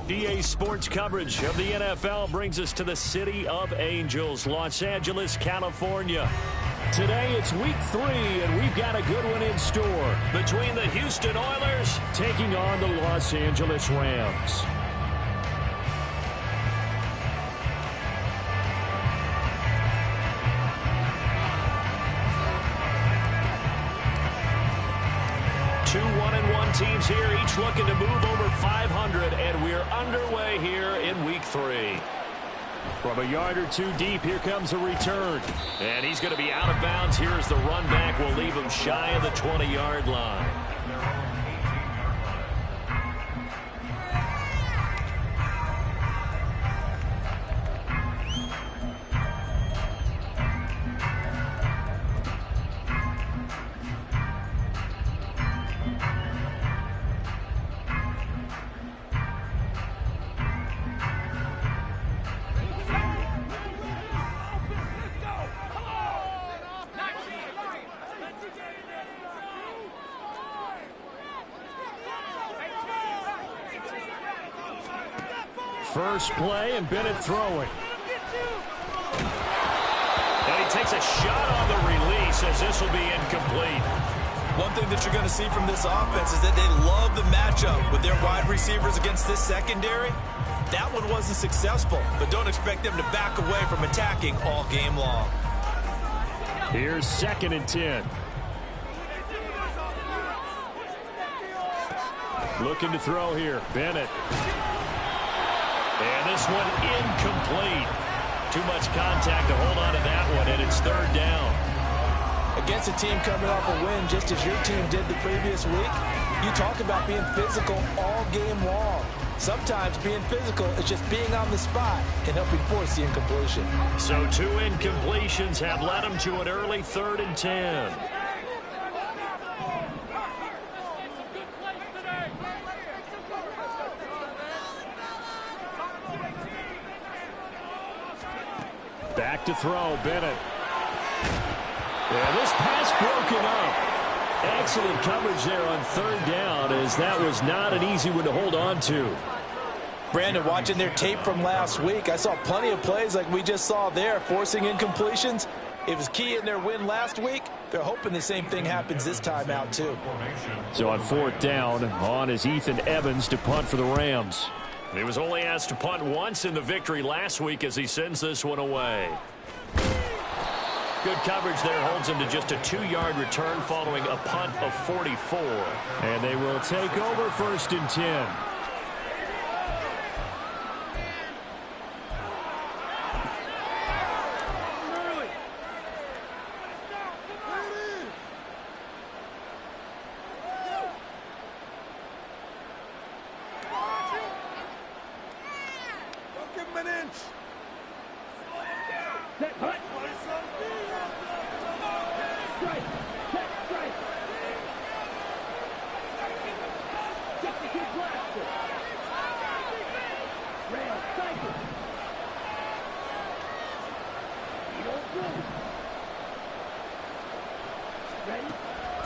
EA Sports coverage of the NFL brings us to the City of Angels, Los Angeles, California. Today it's week 3, and we've got a good one in store between the Houston Oilers taking on the Los Angeles Rams. Two 1-1 teams here, each looking to move over 500, and we're underway here in week 3. From a yard or two deep, here comes a return. And he's going to be out of bounds. Here's the run back. We'll leave him shy of the 20-yard line. First play, and Bennett throwing. And he takes a shot on the release as this will be incomplete. One thing that you're going to see from this offense is that they love the matchup with their wide receivers against this secondary. That one wasn't successful, but don't expect them to back away from attacking all game long. Here's 2nd and 10. Looking to throw here, Bennett. And this one incomplete. Too much contact to hold on to that one, and it's 3rd down. Against a team coming off a win just as your team did the previous week, you talk about being physical all game long. Sometimes being physical is just being on the spot and helping force the incompletion. So 2 incompletions have led him to an early 3rd and 10. Back to throw, Bennett. And this pass broken up. Excellent coverage there on 3rd down, as that was not an easy one to hold on to. Brandon, watching their tape from last week, I saw plenty of plays like we just saw there, forcing incompletions. It was key in their win last week. They're hoping the same thing happens this time out, too. So on 4th down, on is Ethan Evans to punt for the Rams. He was only asked to punt once in the victory last week as he sends this one away. Good coverage there holds him to just a 2-yard return following a punt of 44. And they will take over 1st and 10.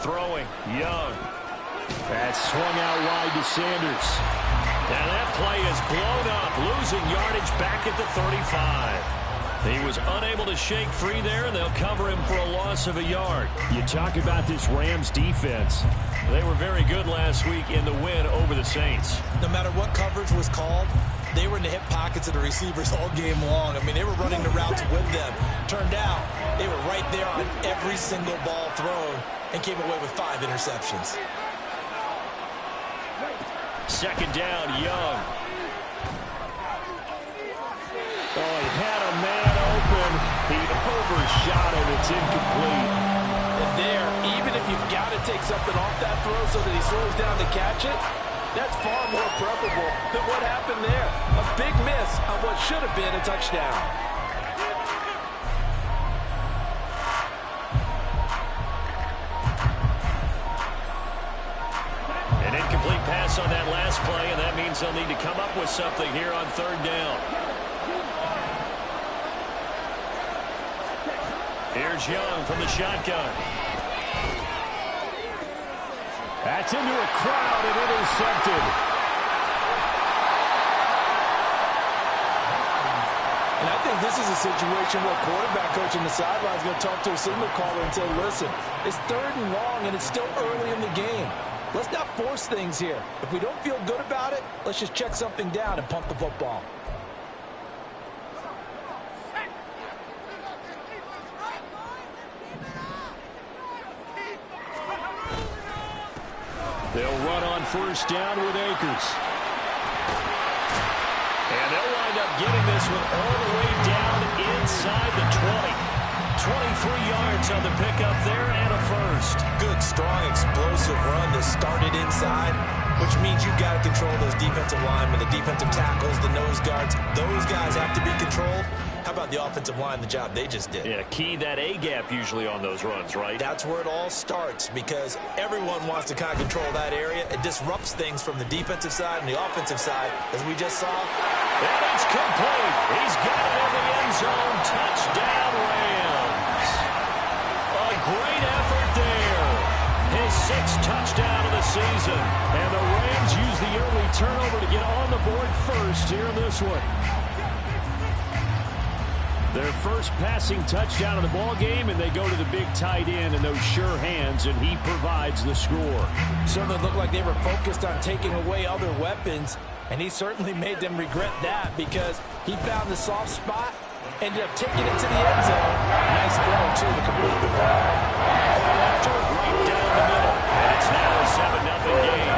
Throwing, Young. That swung out wide to Sanders. And that play is blown up, losing yardage back at the 35. He was unable to shake free there, and they'll cover him for a loss of a yard. You talk about this Rams defense. They were very good last week in the win over the Saints. No matter what coverage was called, they were in the hip pockets of the receivers all game long. I mean, they were running the routes with them. Turned out, they were right there on every single ball thrown and came away with 5 interceptions. 2nd down, Young. Oh, he had a man open. He overshot him. It's incomplete. And there, even if you've got to take something off that throw so that he slows down to catch it, that's far more preferable than what happened there. A big miss on what should have been a touchdown. An incomplete pass on that last play, and that means they'll need to come up with something here on 3rd down. Here's Young from the shotgun. That's into a crowd and intercepted. This is a situation where quarterback coach on the sideline is going to talk to a signal caller and say, listen, it's 3rd and long, and it's still early in the game. Let's not force things here. If we don't feel good about it, let's just check something down and pump the football. They'll run on 1st down with Akers. And they'll wind up getting this one all the way down inside the 20. 23 yards on the pickup there and a first. Good, strong, explosive run that started inside, which means you've got to control those defensive linemen, the defensive tackles, the nose guards. Those guys have to be controlled. How about the offensive line, the job they just did? Yeah, key that A-gap usually on those runs, right? That's where it all starts because everyone wants to kind of control that area. It disrupts things from the defensive side and the offensive side, as we just saw. And it's complete. He's got it in the end zone. Touchdown, Rams. A great effort there. His 6th touchdown of the season. And the Rams use the early turnover to get on the board first here in this one. Their first passing touchdown of the ball game, and they go to the big tight end and those sure hands, and he provides the score. Certainly looked like they were focused on taking away other weapons, and he certainly made them regret that because he found the soft spot, ended up taking it to the end zone. Nice throw, too, to complete the ball. After right down the middle, and it's now a 7-0 game.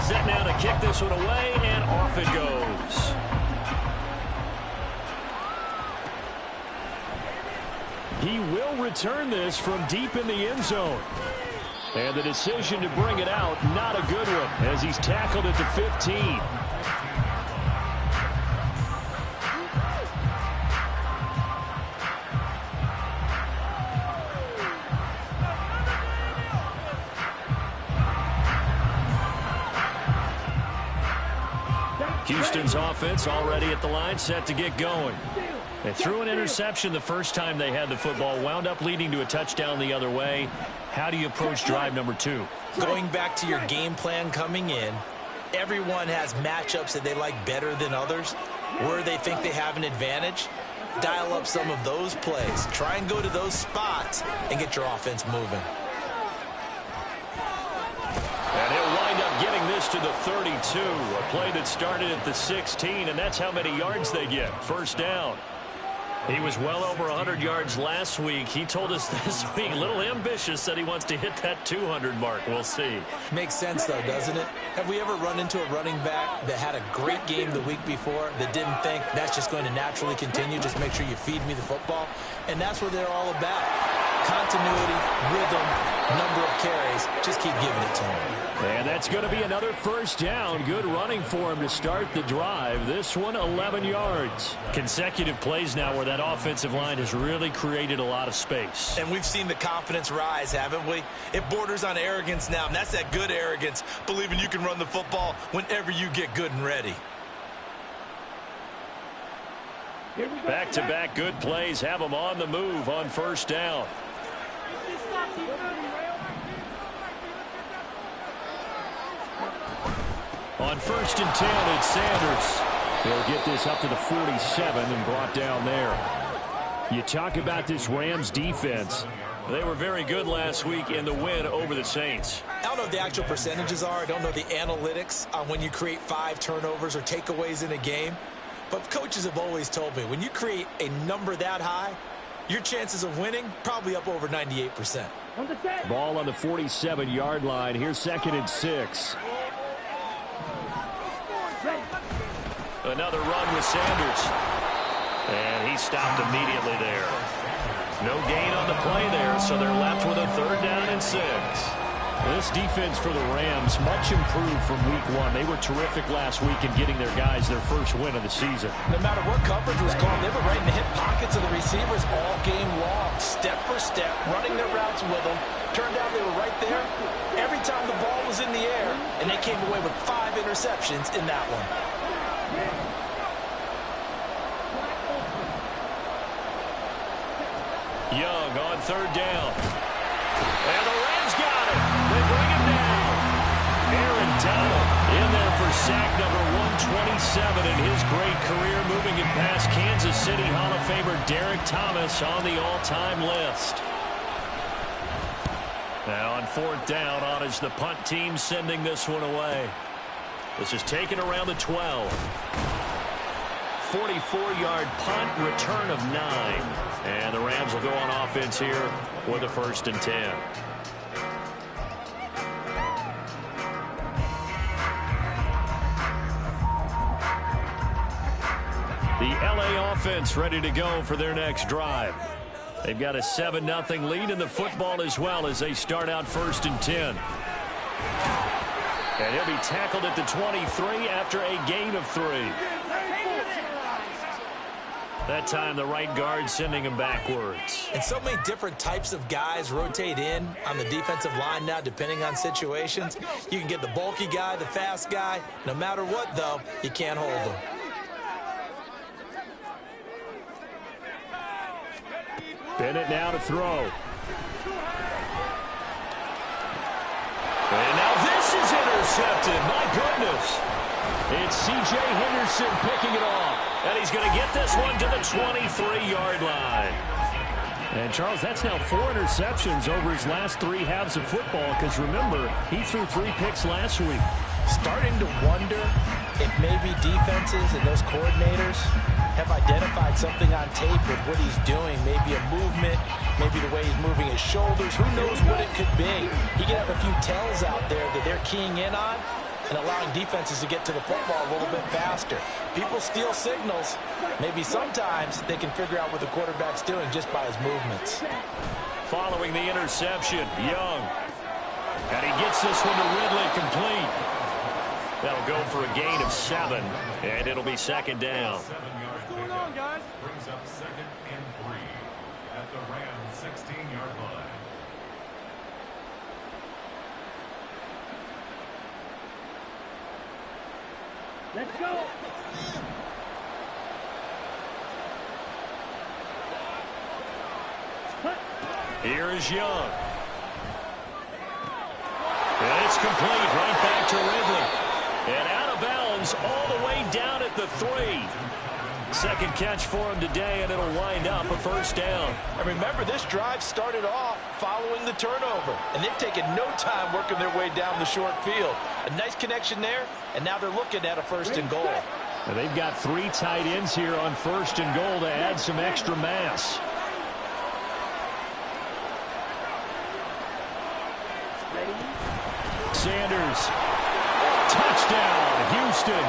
Set now to kick this one away, and off it goes. He will return this from deep in the end zone. And the decision to bring it out, not a good one, as he's tackled at the 15. Houston's offense already at the line, set to get going. They threw an interception the first time they had the football, wound up leading to a touchdown the other way. How do you approach drive number 2? Going back to your game plan coming in, everyone has matchups that they like better than others, where they think they have an advantage. Dial up some of those plays. Try and go to those spots and get your offense moving. And he'll wind up getting this to the 32. A play that started at the 16, and that's how many yards they get. 1st down. He was well over 100 yards last week. He told us this week, a little ambitious, said he wants to hit that 200 mark. We'll see. Makes sense, though, doesn't it? Have we ever run into a running back that had a great game the week before that didn't think that's just going to naturally continue? Just make sure you feed me the football. And that's what they're all about. Continuity, rhythm, number of carries. Just keep giving it to him. And that's going to be another 1st down. Good running for him to start the drive. This one, 11 yards. Consecutive plays now where that offensive line has really created a lot of space. And we've seen the confidence rise, haven't we? It borders on arrogance now, and that's that good arrogance, believing you can run the football whenever you get good and ready. Back-to-back good plays have them on the move on 1st down. On 1st and 10, it's Sanders. He'll get this up to the 47 and brought down there. You talk about this Rams defense. They were very good last week in the win over the Saints. I don't know what the actual percentages are. I don't know the analytics on when you create 5 turnovers or takeaways in a game. But coaches have always told me, when you create a number that high, your chances of winning probably up over 98%. Ball on the 47-yard line. Here's 2nd and 6. Another run with Sanders. And he stopped immediately there. No gain on the play there, so they're left with a 3rd down and 6. This defense for the Rams, much improved from week 1. They were terrific last week in getting their guys their first win of the season. No matter what coverage was called, they were right in the hip pockets of the receivers all game long. Step for step, running their routes with them. Turned out they were right there every time the ball was in the air, and they came away with 5 interceptions in that one. Young on 3rd down. And the Rams got it. They bring him down. Aaron Donald in there for sack number 127 in his great career, moving it past Kansas City Hall of Famer Derek Thomas on the all-time list. Now on 4th down, Ottage, the punt team sending this one away. This is taken around the 12. 44-yard punt, return of 9. And the Rams will go on offense here with a 1st and 10. The LA offense ready to go for their next drive. They've got a 7-0 lead in the football as well as they start out 1st and 10. And he'll be tackled at the 23 after a gain of 3. That time the right guard sending him backwards. And so many different types of guys rotate in on the defensive line now depending on situations. You can get the bulky guy, the fast guy. No matter what, though, you can't hold him. Bennett now to throw. And now this is intercepted. My goodness. It's C.J. Henderson picking it off. And he's going to get this one to the 23-yard line. And, Charles, that's now 4 interceptions over his last 3 halves of football because, remember, he threw 3 picks last week. Starting to wonder if maybe defenses and those coordinators have identified something on tape with what he's doing. Maybe a movement, maybe the way he's moving his shoulders. Who knows what it could be? He could have a few tells out there that they're keying in on and allowing defenses to get to the football a little bit faster. People steal signals. Maybe sometimes they can figure out what the quarterback's doing just by his movements. Following the interception, Young. And he gets this one to Ridley complete. That'll go for a gain of 7, and it'll be 2nd down. Hold on, guys. Brings up 2nd and 3 at the Rams 16-yard line. Let's go. Here is Young. And it's complete right back to Ridley. And out of bounds all the way down at the 3. 2nd catch for him today, and it'll wind up a 1st down. And remember, this drive started off following the turnover, and they've taken no time working their way down the short field. A nice connection there, and now they're looking at a 1st and goal. And they've got 3 tight ends here on 1st and goal to add some extra mass. Sanders. Touchdown, Houston.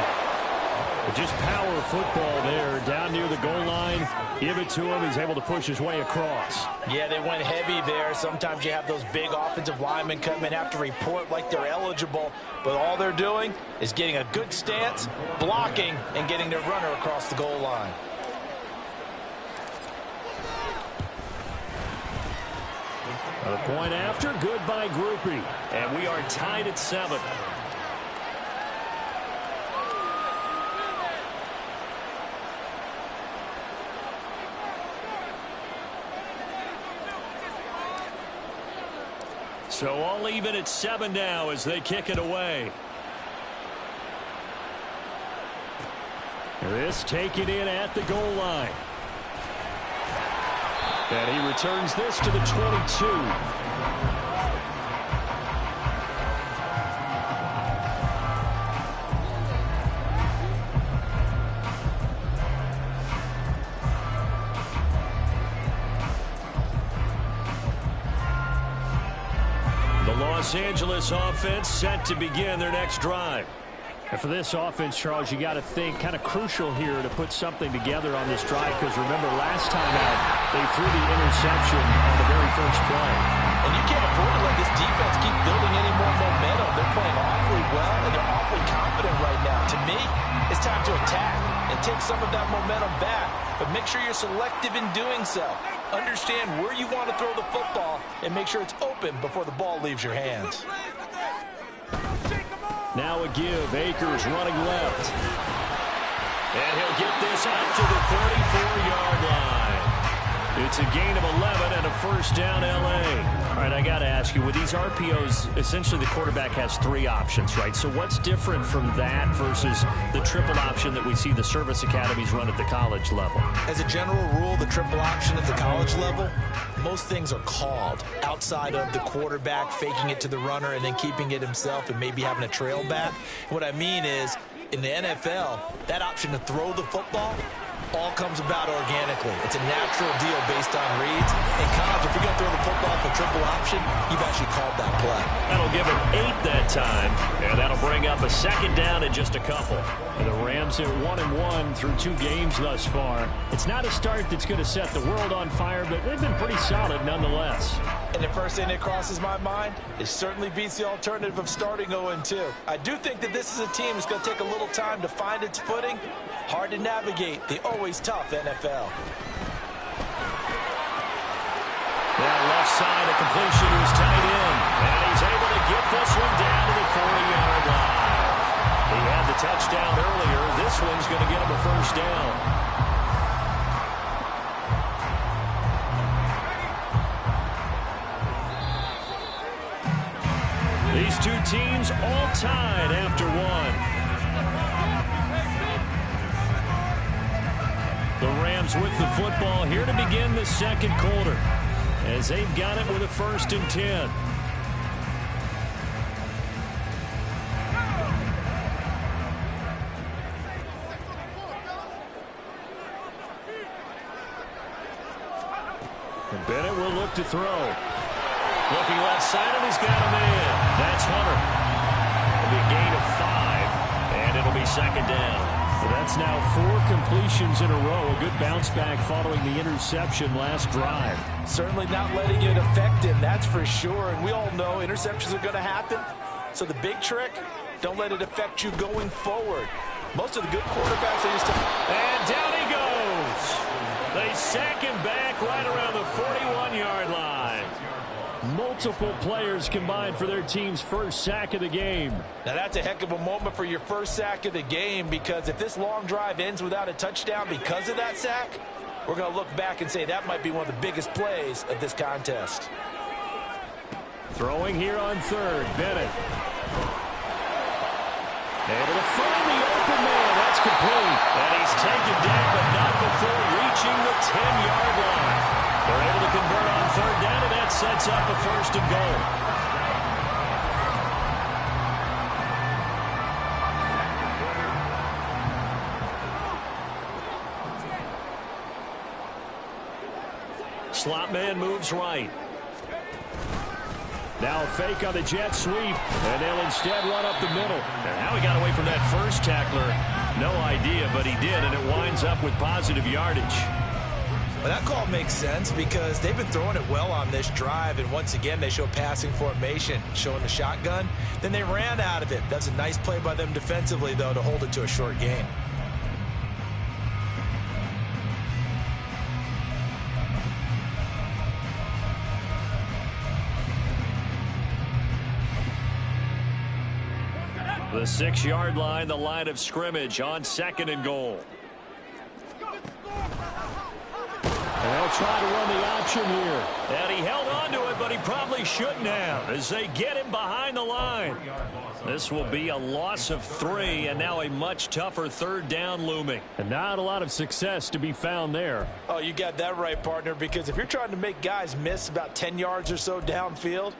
Just power football there, down near the goal line. Give it to him. He's able to push his way across. Yeah, they went heavy there. Sometimes you have those big offensive linemen come in, have to report like they're eligible. But all they're doing is getting a good stance, blocking, and getting their runner across the goal line. A point after, good by Groupie. And we are tied at 7. So all even at 7 now as they kick it away. This taken in at the goal line. And he returns this to the 22. Los Angeles offense set to begin their next drive. And for this offense, Charles, you got to think kind of crucial here to put something together on this drive because remember last time out they threw the interception on the very first play. And you can't afford to let this defense keep building any more momentum. They're playing awfully well and they're awfully confident right now. To me, it's time to attack and take some of that momentum back. But make sure you're selective in doing so. Understand where you want to throw the football and make sure it's open before the ball leaves your hands. Now a give. Akers running left. And he'll get this out to the 34-yard line. It's a gain of 11 and a first down, L.A. All right, I got to ask you, with these RPOs, essentially the quarterback has three options, right? So what's different from that versus the triple option that we see the service academies run at the college level? As a general rule, the triple option at the college level, most things are called outside of the quarterback faking it to the runner and then keeping it himself and maybe having a trail back. What I mean is, in the NFL, that option to throw the football all comes about organically. It's a natural deal based on reads. In college, if you're going to throw the football for triple option, you've actually called that play. That'll give him 8 that time, and that'll bring up a second down in just a couple. And the Rams at 1-1 through 2 games thus far. It's not a start that's going to set the world on fire, but they've been pretty solid nonetheless. And the first thing that crosses my mind, it certainly beats the alternative of starting 0-2. I do think that this is a team that's going to take a little time to find its footing. Hard to navigate the always tough NFL. That left side, a completion to his tight end. And he's able to get this one down to the 40-yard line. He had the touchdown earlier. This one's going to get him a first down. These two teams all tied after one. The Rams with the football here to begin the second quarter, as they've got it with a 1st and 10. And Bennett will look to throw. Looking left side, and he's got him in. That's Hunter. It'll be a gain of 5, and it'll be second down. Well, that's now 4 completions in a row. A good bounce back following the interception last drive. Certainly not letting it affect him, that's for sure. And we all know interceptions are going to happen. So the big trick, don't let it affect you going forward. Most of the good quarterbacks are used to... And down he goes. They sack him back right around the 41-yard line. Multiple players combined for their team's first sack of the game. Now that's a heck of a moment for your first sack of the game, because if this long drive ends without a touchdown because of that sack, we're going to look back and say that might be one of the biggest plays of this contest. Throwing here on 3rd, Bennett. Able to find the open man. That's complete. And he's taken down, but not before reaching the 10-yard line. They're able to convert on 3rd down, and that sets up a 1st and goal. Slot man moves right. Now a fake on the jet sweep, and they'll instead run up the middle. And how he got away from that first tackler, no idea, but he did, and it winds up with positive yardage. Well, that call makes sense because they've been throwing it well on this drive, and once again they show passing formation, showing the shotgun. Then they ran out of it. That's a nice play by them defensively, though, to hold it to a short gain. The 6-yard line, the line of scrimmage on 2nd and goal. And they'll try to run the option here. And he held on to it, but he probably shouldn't have, as they get him behind the line. This will be a loss of 3, and now a much tougher 3rd down looming. And not a lot of success to be found there. Oh, you got that right, partner, because if you're trying to make guys miss about 10 yards or so downfield,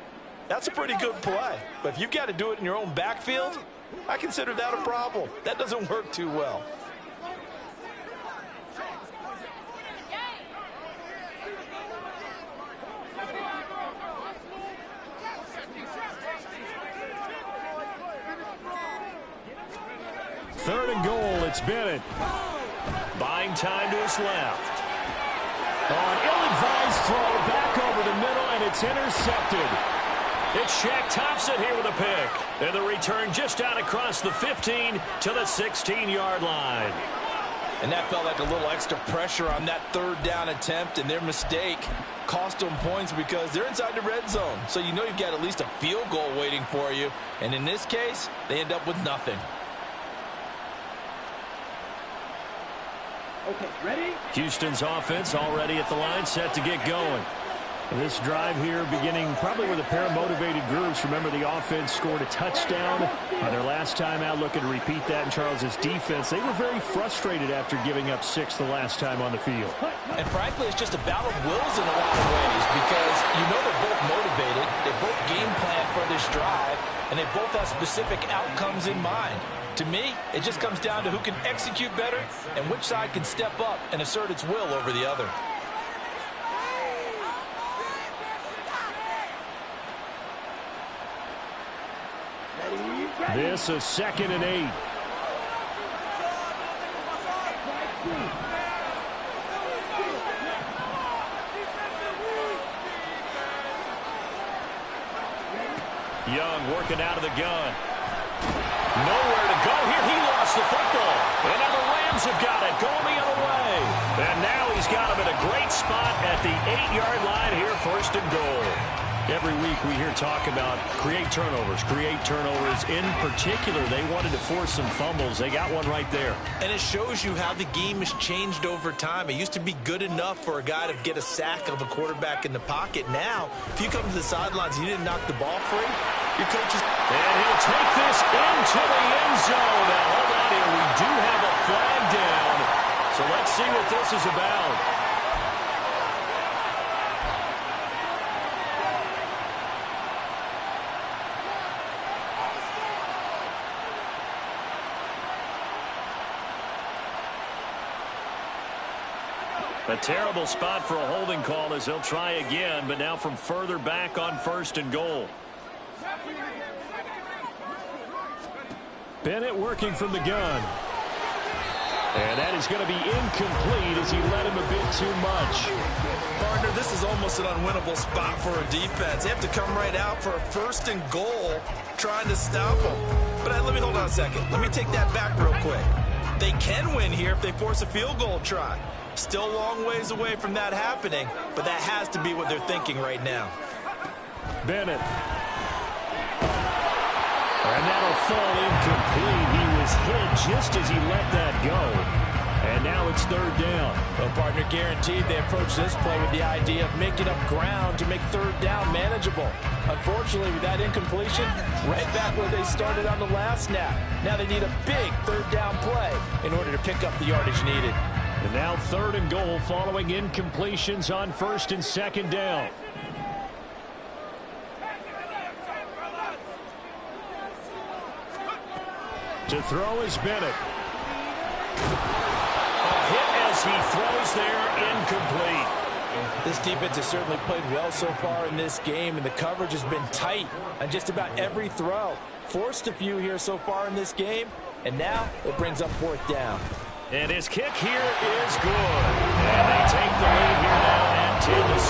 that's a pretty good play. But if you've got to do it in your own backfield, I consider that a problem. That doesn't work too well. Third and goal, it's Bennett. Buying time to his left. An ill-advised throw back over the middle, and it's intercepted. It's Shaq Thompson here with a pick. And the return just out across the 15 to the 16-yard line. And that felt like a little extra pressure on that third down attempt, and their mistake cost them points because they're inside the red zone. So you know you've got at least a field goal waiting for you. And in this case, they end up with nothing. Okay, ready? Houston's offense already at the line, set to get going. This drive here beginning probably with a pair of motivated groups. Remember, the offense scored a touchdown on their last time out, looking to repeat that in Charles's defense. They were very frustrated after giving up 6 the last time on the field. And frankly, it's just a battle of wills in a lot of ways because you know they're both motivated, they both game plan for this drive, and they both have specific outcomes in mind. To me, it just comes down to who can execute better and which side can step up and assert its will over the other. This is 2nd and 8. Young working out of the gun. Nowhere to go here. He lost the football. And now the Rams have got it. Going the other way. And now he's got him in a great spot at the 8-yard line here, 1st and goal. Every week we hear talk about create turnovers. In particular, they wanted to force some fumbles. They got one right there. And it shows you how the game has changed over time. It used to be good enough for a guy to get a sack of a quarterback in the pocket. Now, if you come to the sidelines and you didn't knock the ball free, your coach is... And he'll take this into the end zone. Now, hold on here. We do have a flag down. So let's see what this is about. A terrible spot for a holding call as they'll try again, but now from further back on 1st and goal. Bennett working from the gun. And that is going to be incomplete as he led him a bit too much. Partner, this is almost an unwinnable spot for a defense. They have to come right out for a 1st and goal trying to stop them. But let me hold on a second. Let me take that back real quick. They can win here if they force a field goal try. Still a long ways away from that happening, but that has to be what they're thinking right now. Bennett. And that'll fall incomplete. He was hit just as he let that go. And now it's 3rd down. Well, partner, guaranteed they approach this play with the idea of making up ground to make 3rd down manageable. Unfortunately, with that incompletion, right back where they started on the last snap. Now they need a big 3rd down play in order to pick up the yardage needed. And now 3rd and goal following incompletions on 1st and 2nd down. To throw is Bennett. A hit as he throws there, incomplete. This defense has certainly played well so far in this game, and the coverage has been tight on just about every throw. Forced a few here so far in this game, and now it brings up 4th down. And his kick here is good. And they take the lead here now at 10-7.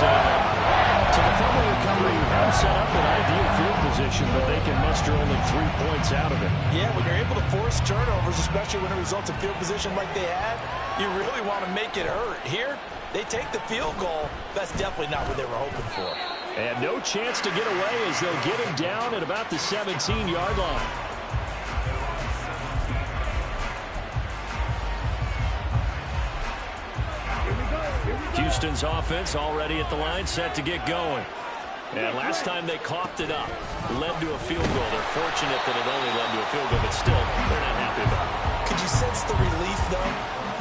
So the fumble recovery has set up an ideal field position, but they can muster only 3 points out of it. Yeah, when you're able to force turnovers, especially when it results in field position like they had, you really want to make it hurt. Here, they take the field goal. That's definitely not what they were hoping for. And no chance to get away as they'll get him down at about the 17-yard line. Houston's offense already at the line, set to get going. And last time they coughed it up, led to a field goal. They're fortunate that it only led to a field goal, but still, they're not happy about it. Could you sense the relief, though,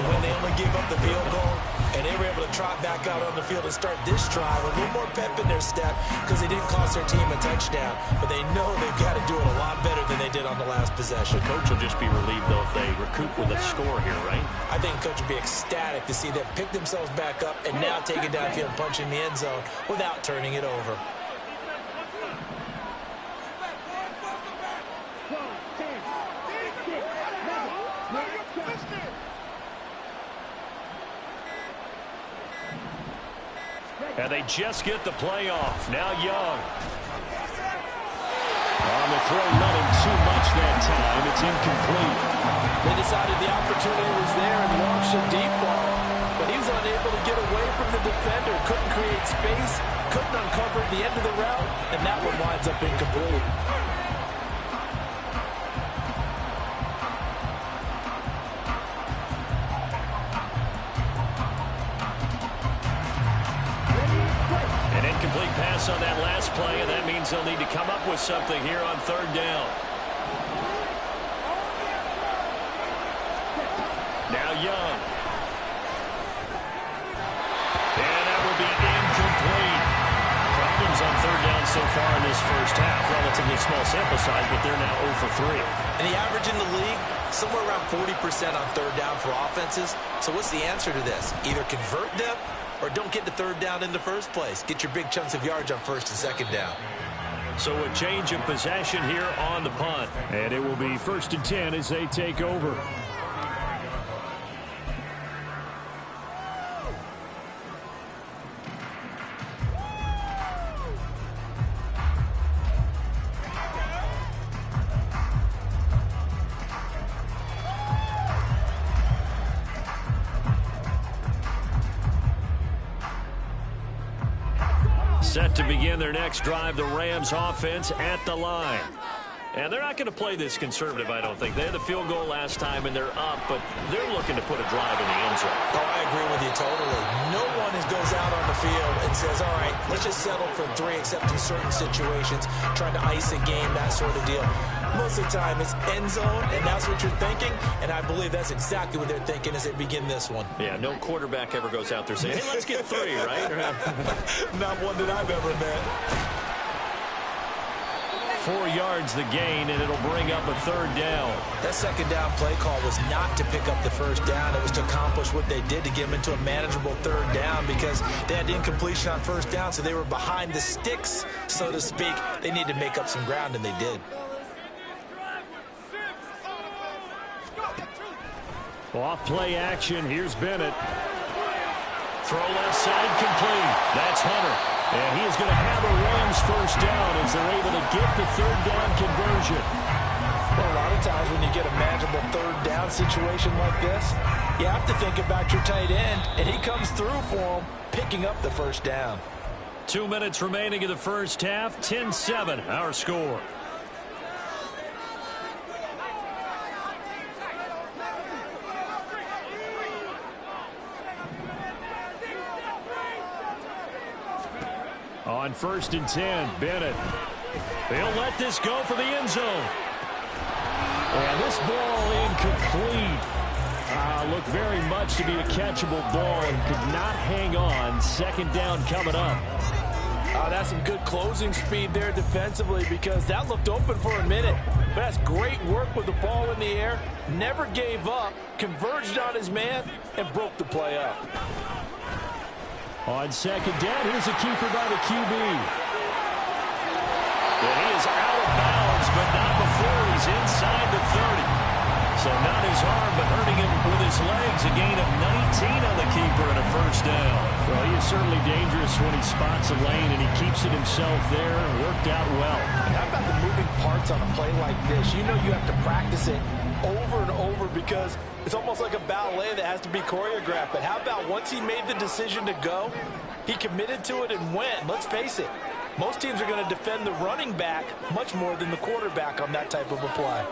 when they only gave up the field goal and they were able to trot back out on the field and start this drive with a little more pep in their step because they didn't cost their team a touchdown, but they know they've got to do it a lot better than they did on the last possession. The coach will just be relieved, though, if they recoup with a score here, right? I think the coach would be ecstatic to see them pick themselves back up and now take it downfield and punch in the end zone without turning it over. And they just get the play off. Now Young. On the throw, running too much that time. It's incomplete. They decided the opportunity was there and launched a deep ball, but he was unable to get away from the defender, couldn't create space, couldn't uncover the end of the route, and that one winds up incomplete. An incomplete pass on that last play, and that means they'll need to come up with something here on third down. Now Young. And that will be incomplete. Problems on third down so far in this first half. Relatively small sample size, but they're now 0 for 3. And the average in the league, somewhere around 40% on third down for offenses. So what's the answer to this? Either convert them or don't get to third down in the first place. Get your big chunks of yards on first and second down. So a change of possession here on the punt. And it will be 1st and 10 as they take over. Set to begin their next drive, the Rams offense at the line. And they're not going to play this conservative, I don't think. They had the field goal last time, and they're up, but they're looking to put a drive in the end zone. Oh, I agree with you totally. No one goes out on the field and says, all right, let's just settle for 3, except in certain situations, trying to ice a game, that sort of deal. Most of the time, it's end zone, and that's what you're thinking, and I believe that's exactly what they're thinking as they begin this one. Yeah, no quarterback ever goes out there saying, hey, let's get 3, right? Not one that I've ever met. 4 yards the gain, and it'll bring up a third down. That second down play call was not to pick up the first down. It was to accomplish what they did to get them into a manageable third down because they had incompletion on first down, so they were behind the sticks, so to speak. They needed to make up some ground, and they did. Off play action. Here's Bennett. Throw left side complete. That's Hunter. And he is going to have a Rams first down as they're able to get the third down conversion. Well, a lot of times when you get a manageable third down situation like this, you have to think about your tight end, and he comes through for him, picking up the first down. 2 minutes remaining in the first half. 10-7, our score. On 1st and 10, Bennett. They'll let this go for the end zone. And this ball incomplete. Looked very much to be a catchable ball and could not hang on. Second down coming up. That's some good closing speed there defensively because that looked open for a minute. But that's great work with the ball in the air. Never gave up, converged on his man, and broke the play up. On second down, here's a keeper by the QB. Well, he is out of bounds, but not before he's inside the 30. So not his arm, but hurting him with his legs. A gain of 19 on the keeper and a first down. Well, he is certainly dangerous when he spots a lane, and he keeps it himself there and worked out well. And how about the moving parts on a play like this? You know you have to practice it over and over because it's almost like a ballet that has to be choreographed. But how about once he made the decision to go, he committed to it and went. Let's face it, most teams are going to defend the running back much more than the quarterback on that type of a play.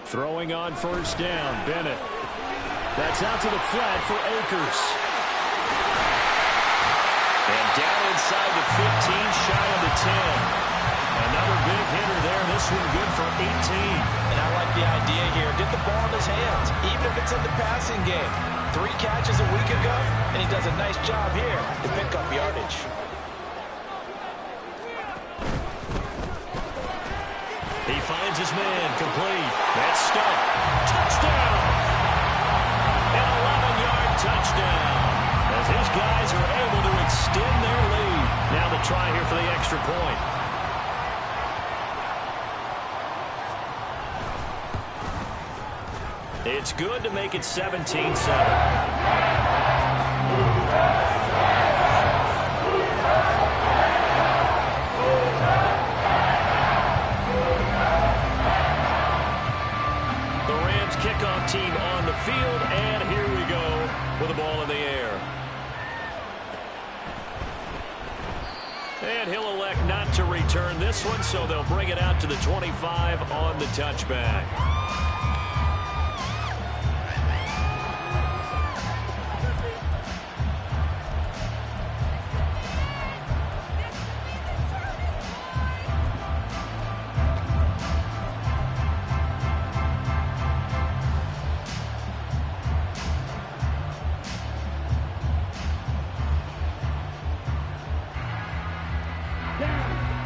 Throwing on first down, Bennett. That's out to the flat for Akers. And down inside the 15, shy of the 10. Another big hitter there. This one good for 18. And I like the idea here. Get the ball in his hands, even if it's in the passing game. 3 catches a week ago, and he does a nice job here to pick up yardage. He finds his man complete. That's stuck. Touchdown! An 11-yard touchdown. As his guys are able to extend their lead. Now the try here for the extra point. It's good to make it 17-7. And he'll elect not to return this one, so they'll bring it out to the 25 on the touchback.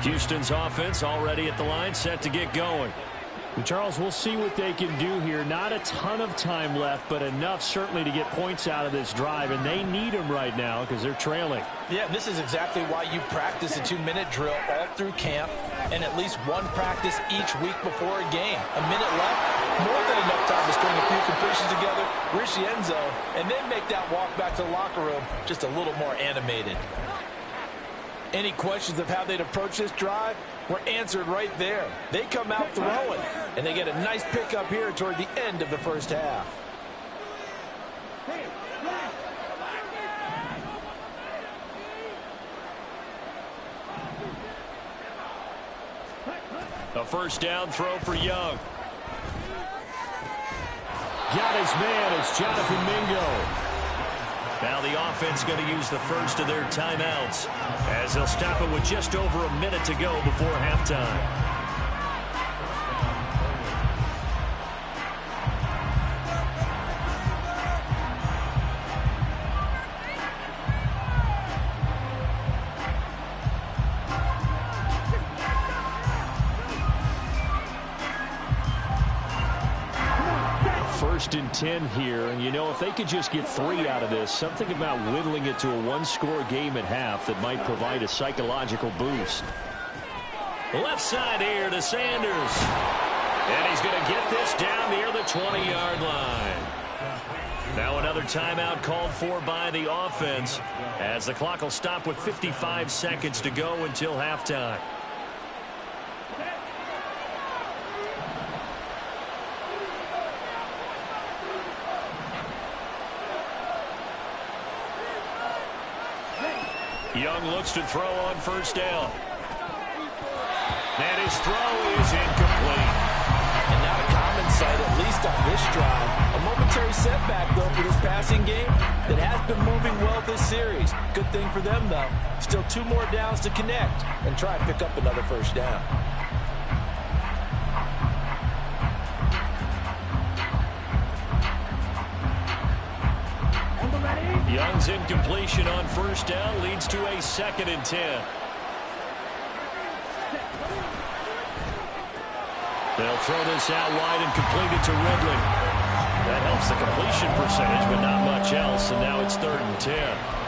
Houston's offense already at the line, set to get going. And Charles, we'll see what they can do here. Not a ton of time left, but enough certainly to get points out of this drive, and they need them right now because they're trailing. Yeah, this is exactly why you practice a 2-minute drill all through camp and at least one practice each week before a game. A minute left, more than enough time to string a few completions together, reach the end zone, and then make that walk back to the locker room just a little more animated. Any questions of how they'd approach this drive were answered right there. They come out throwing, and they get a nice pickup here toward the end of the first half. A first down throw for Young. Got his man. It's Jonathan Mingo. Now the offense going to use the first of their timeouts as they'll stop it with just over a minute to go before halftime. First and 10 here, and you know, if they could just get 3 out of this, something about whittling it to a one-score game at half that might provide a psychological boost. Left side here to Sanders. And he's going to get this down near the 20-yard line. Now another timeout called for by the offense as the clock will stop with 55 seconds to go until halftime. Young looks to throw on first down. And his throw is incomplete. And not a common sight, at least on this drive. A momentary setback, though, for this passing game that has been moving well this series. Good thing for them, though. Still 2 more downs to connect and try and pick up another first down. Young's incompletion on first down leads to a 2nd and 10. They'll throw this out wide and complete it to Ridley. That helps the completion percentage, but not much else, and now it's 3rd and 10.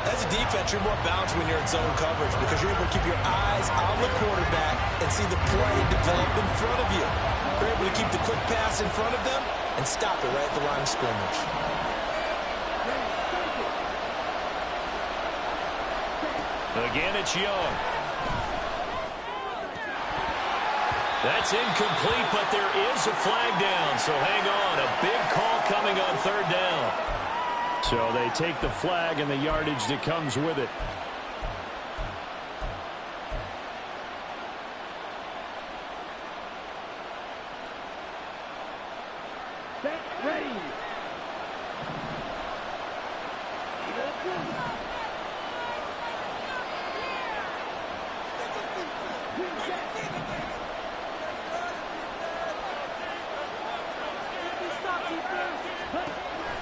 As a defense, you're more balanced when you're in zone coverage because you're able to keep your eyes on the quarterback and see the play develop in front of you. You're able to keep the quick pass in front of them and stop it right at the line of scrimmage. Again, it's Young. That's incomplete, but there is a flag down, so hang on. A big call coming on 3rd down. So they take the flag and the yardage that comes with it. Ready.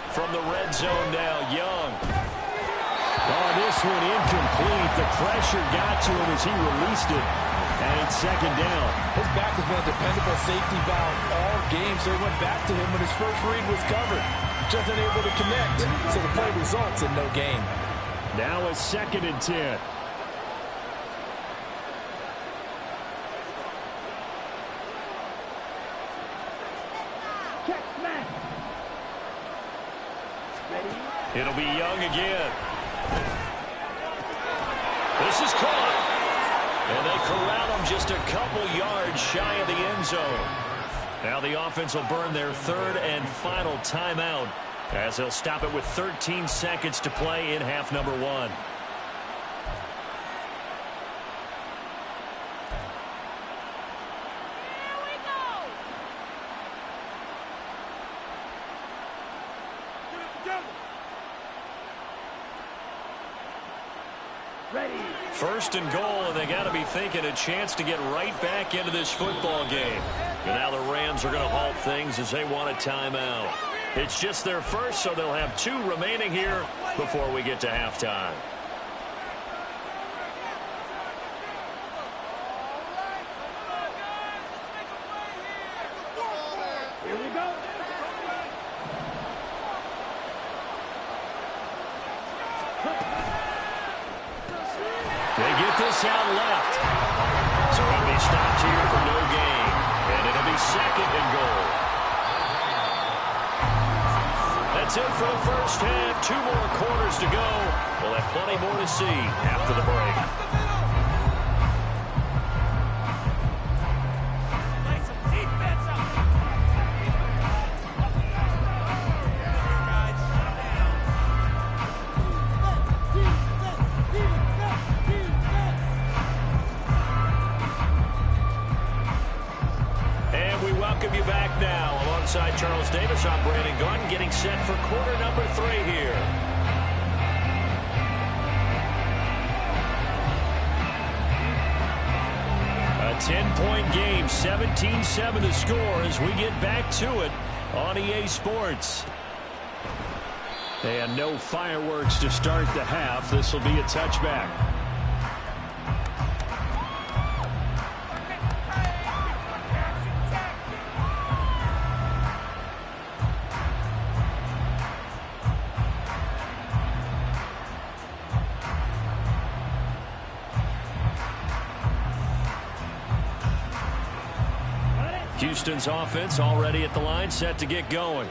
From the red zone now, Young. Oh, this one incomplete. The pressure got to him as he released it. And it's 2nd down. His back has been a dependable safety valve all game, so he went back to him when his first read was covered. Just unable to connect, so the play results in no gain. Now a 2nd and 10. It'll be Young again. This is caught. And they corral him just a couple yards shy of the end zone. Now the offense will burn their 3rd and final timeout as they'll stop it with 13 seconds to play in half number 1. ready. First and goal, and they got to be thinking a chance to get right back into this football game. And now the Rams are going to halt things as they want a timeout. It's just their first, so they'll have 2 remaining here before we get to halftime. Here we go. They get this out left. So he'll be stopped here for no gain. And it'll be second and goal. That's it for the first half. 2 more quarters to go. We'll have plenty more to see after the break. Charles Davis, I'm Brandon Gunn, getting set for quarter number 3 here. A 10-point game, 17-7 the score as we get back to it on EA Sports. And no fireworks to start the half. This will be a touchback. Houston's offense already at the line, set to get going.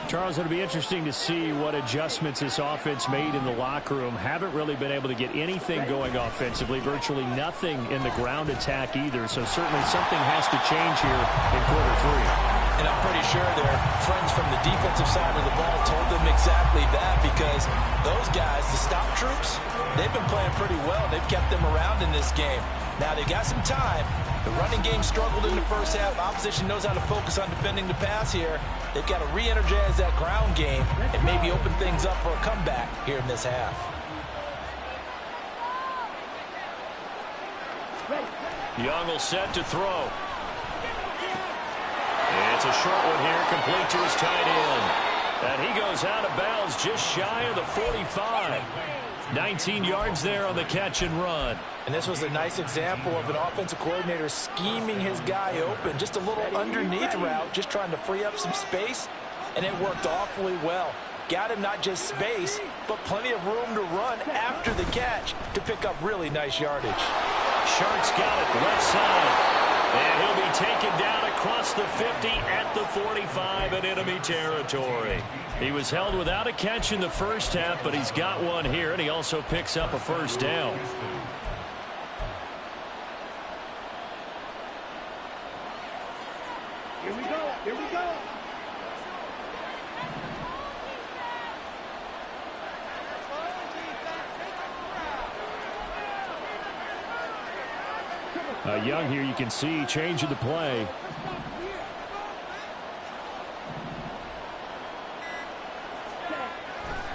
Charles, it'll be interesting to see what adjustments this offense made in the locker room. Haven't really been able to get anything going offensively, virtually nothing in the ground attack either. So certainly something has to change here in quarter 3. And I'm pretty sure their friends from the defensive side of the ball told them exactly that, because those guys, the stop troops, they've been playing pretty well. They've kept them around in this game. Now they got some time. The running game struggled in the first half. Opposition knows how to focus on defending the pass here. They've got to re-energize that ground game and maybe open things up for a comeback here in this half. Young will set to throw. It's a short one here, complete to his tight end. And he goes out of bounds just shy of the 45. 19 yards there on the catch and run. And this was a nice example of an offensive coordinator scheming his guy open. Just a little underneath route, just trying to free up some space. And it worked awfully well. Got him not just space, but plenty of room to run after the catch to pick up really nice yardage. Sharks got it left side. And he'll be taken down across the 50 at the 45 in enemy territory. He was held without a catch in the first half, but he's got one here, and he also picks up a first down. Here we go. Here we go. Young here, you can see changing the play.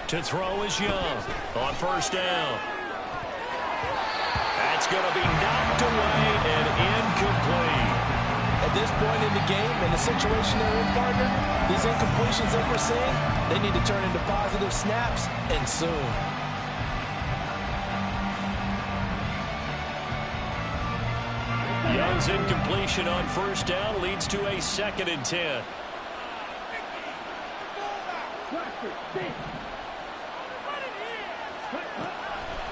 To throw is Young on first down. That's going to be knocked away and incomplete. At this point in the game, in the situation they're in, partner, these incompletions that we're seeing, they need to turn into positive snaps, and soon. Young's incompletion on first down leads to a 2nd and 10.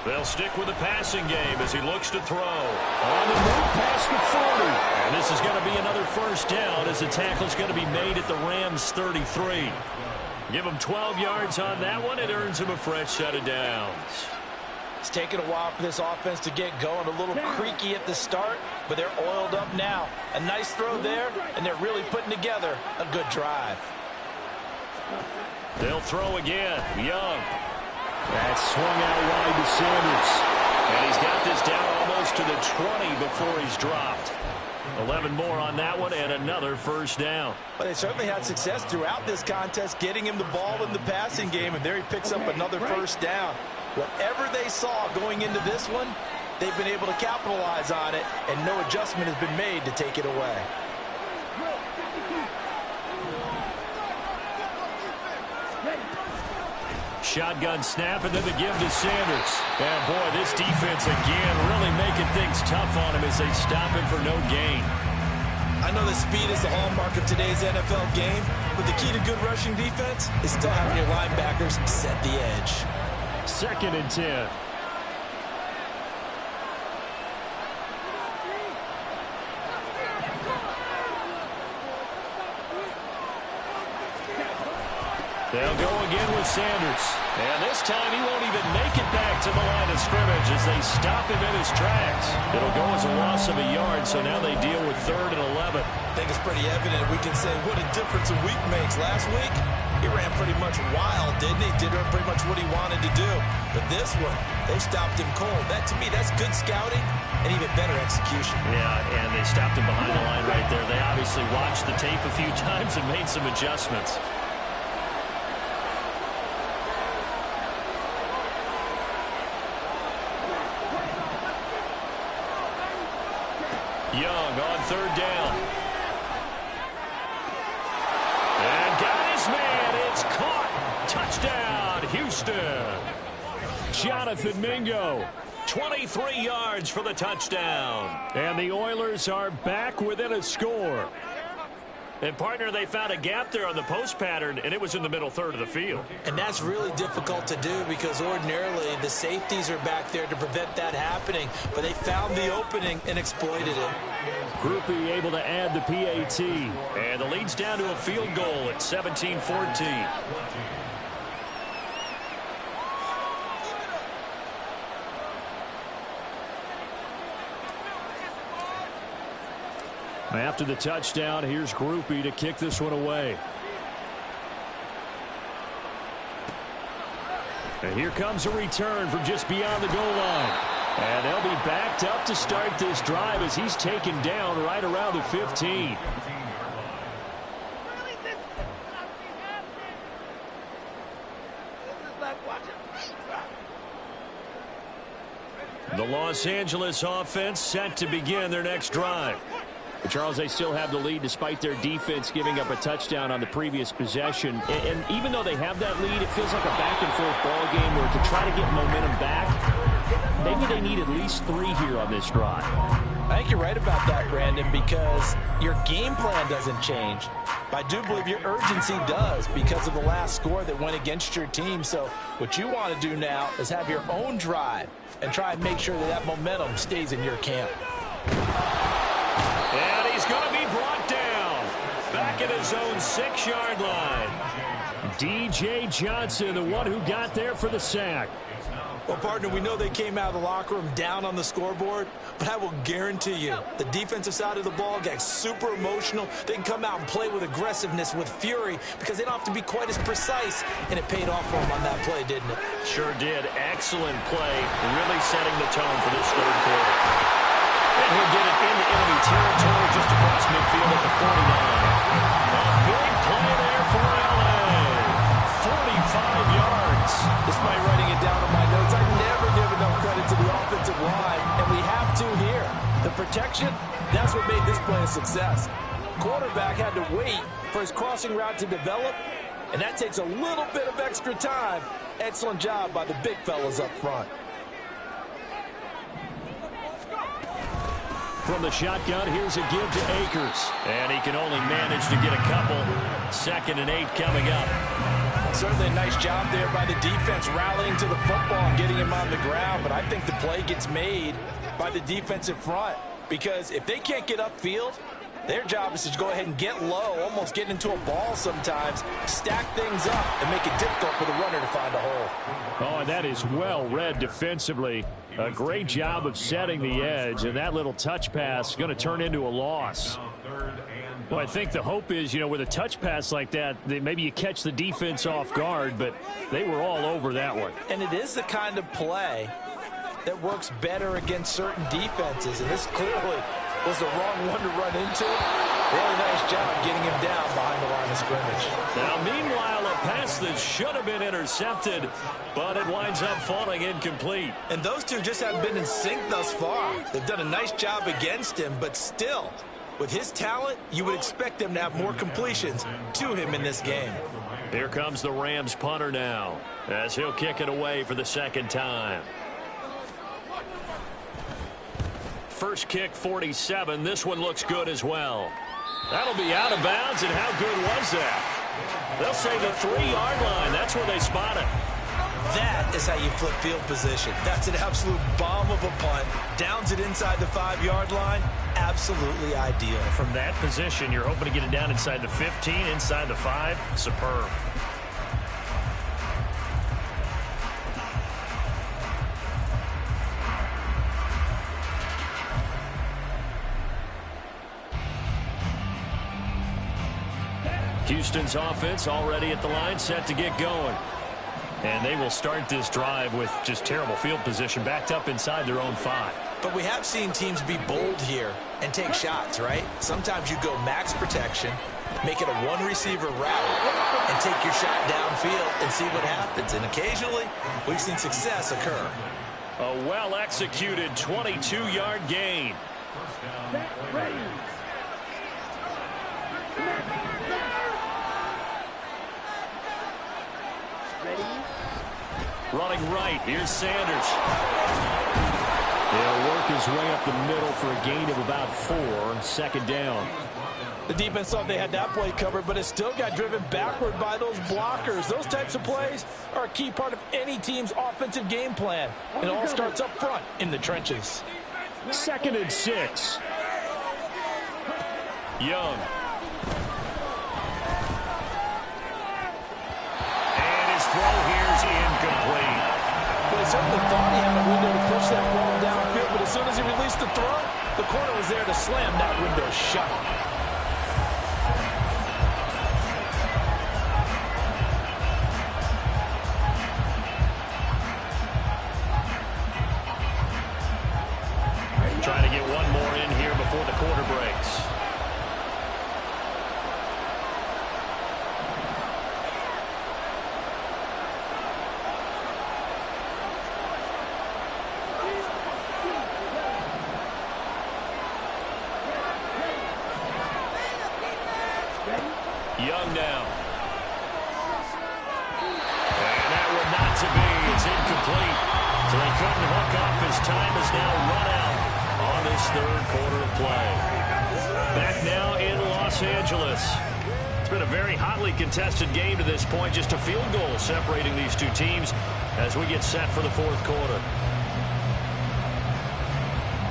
They'll stick with the passing game as he looks to throw. On the move past the 40. And this is going to be another first down as the tackle's going to be made at the Rams' 33. Give him 12 yards on that one. It earns him a fresh set of downs. It's taken a while for this offense to get going. A little creaky at the start, but they're oiled up now. A nice throw there, and they're really putting together a good drive. They'll throw again. Young. That swung out wide to Sanders. And he's got this down almost to the 20 before he's dropped. 11 more on that one and another first down. But they certainly had success throughout this contest, getting him the ball in the passing game, and there he picks up another first down. Whatever they saw going into this one, they've been able to capitalize on it, and no adjustment has been made to take it away. Shotgun snap, and then the give to Sanders. And boy, this defense again really making things tough on him as they stop him for no gain. I know that speed is the hallmark of today's NFL game, but the key to good rushing defense is still having your linebackers set the edge. 2nd and 10. They'll go again with Sanders. And this time he won't even make it back to the line of scrimmage as they stop him in his tracks. It'll go as a loss of a yard, so now they deal with 3rd and 11. I think it's pretty evident we can say what a difference a week makes. Last week, he ran pretty much wild, didn't he? Did pretty much what he wanted to do. But this one, they stopped him cold. That, to me, that's good scouting and even better execution. Yeah, and they stopped him behind the line right there. They obviously watched the tape a few times and made some adjustments. Young on 3rd down. And got his man. It's caught. Touchdown, Houston. Jonathan Mingo. 23 yards for the touchdown. And the Oilers are back within a score. And, partner, they found a gap there on the post pattern, and it was in the middle 3rd of the field. And that's really difficult to do because ordinarily the safeties are back there to prevent that happening. But they found the opening and exploited it. Groupie able to add the PAT. And the lead's down to a field goal at 17-14. After the touchdown, here's Groupie to kick this one away. And here comes a return from just beyond the goal line. And they'll be backed up to start this drive as he's taken down right around the 15. The Los Angeles offense set to begin their next drive. But Charles, they still have the lead despite their defense giving up a touchdown on the previous possession. And even though they have that lead, it feels like a back-and-forth ball game where to try to get momentum back, maybe they need at least 3 here on this drive. I think you're right about that, Brandon, because your game plan doesn't change. But I do believe your urgency does because of the last score that went against your team. So what you want to do now is have your own drive and try and make sure that that momentum stays in your camp. And he's going to be brought down back at his own 6-yard line. DJ Johnson, the one who got there for the sack. Well, partner, we know they came out of the locker room down on the scoreboard, but I will guarantee you the defensive side of the ball got super emotional. They can come out and play with aggressiveness, with fury, because they don't have to be quite as precise, and it paid off for them on that play, didn't it? Sure did. Excellent play, really setting the tone for this 3rd quarter. And he'll get it into enemy territory just across midfield at the 49. A big play there for LA. 45 yards. Despite writing it down on my notes, I never give enough credit to the offensive line, and we have to here. The protection, that's what made this play a success. Quarterback had to wait for his crossing route to develop, and that takes a little bit of extra time. Excellent job by the big fellas up front. From the shotgun, here's a give to Akers. And he can only manage to get a couple. 2nd and 8 coming up. Certainly a nice job there by the defense rallying to the football and getting him on the ground. But I think the play gets made by the defensive front. Because if they can't get upfield, their job is to go ahead and get low, almost get into a ball sometimes, stack things up, and make it difficult for the runner to find a hole. Oh, and that is well read defensively. A great job of setting the edge, and that little touch pass is going to turn into a loss. Well, I think the hope is, with a touch pass like that, maybe you catch the defense off guard, but they were all over that one. And it is the kind of play that works better against certain defenses, and this clearly was the wrong one to run into. Really nice job getting him down behind the line of scrimmage. Now, meanwhile, a pass that should have been intercepted, but it winds up falling incomplete. And those two just haven't been in sync thus far. They've done a nice job against him, but still, with his talent, you would expect them to have more completions to him in this game. Here comes the Rams punter now, as he'll kick it away for the second time. First kick, 47. This one looks good as well. That'll be out of bounds, and how good was that? They'll say the 3-yard line. That's where they spot it. That is how you flip field position. That's an absolute bomb of a punt. Downs it inside the 5-yard line. Absolutely ideal. From that position, you're hoping to get it down inside the 15, inside the 5. Superb. Houston's offense already at the line, set to get going. And they will start this drive with just terrible field position, backed up inside their own 5. But we have seen teams be bold here and take shots, right? Sometimes you go max protection, make it a one-receiver route, and take your shot downfield and see what happens. And occasionally, we've seen success occur. A well-executed 22-yard gain. Running right, here's Sanders. He'll work his way up the middle for a gain of about 4, second down. The defense thought they had that play covered, but it still got driven backward by those blockers. Those types of plays are a key part of any team's offensive game plan. It all starts up front in the trenches. 2nd and 6. Young. And his throw here is incomplete. Well, he certainly thought he had a window to push that ball downfield, but as soon as he released the throw, the corner was there to slam that window shut. Trying to get one more in here before the quarter breaks. Young now. And that one not to be. It's incomplete. So they couldn't hook up. His time is now run out on this third quarter of play. Back now in Los Angeles. It's been a very hotly contested game to this point. Just a field goal separating these two teams as we get set for the fourth quarter.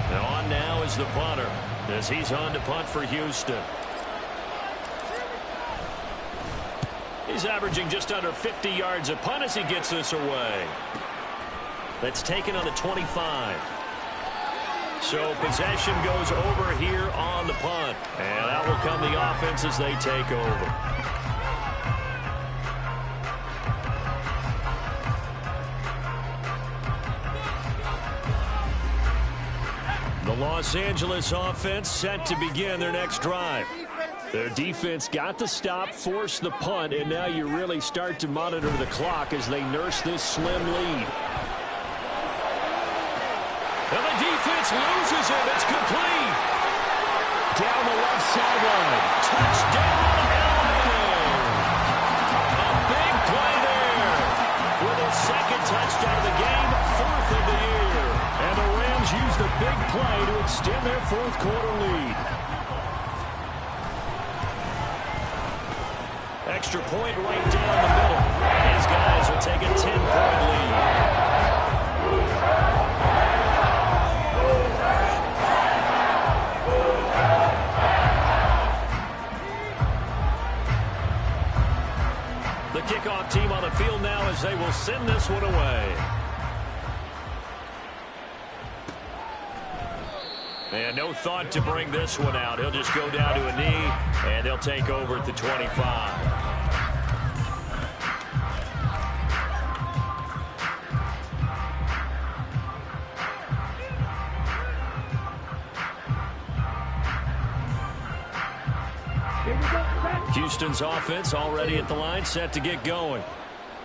And on now is the punter as he's on to punt for Houston. He's averaging just under 50 yards a punt as he gets this away. That's taken on the 25. So possession goes over here on the punt. And out will come the offense as they take over. The Los Angeles offense set to begin their next drive. Their defense got the stop, forced the punt, and now you really start to monitor the clock as they nurse this slim lead. And the defense loses it. It's complete. Down the left sideline. Touchdown, LA. A big play there. With his second touchdown of the game, 4th of the year. And the Rams use the big play to extend their fourth quarter lead. Extra point right down the middle. These guys will take a 10-point lead. The kickoff team on the field now as they will send this one away. And no thought to bring this one out. He'll just go down to a knee, and they'll take over at the 25. Houston's offense already at the line, set to get going.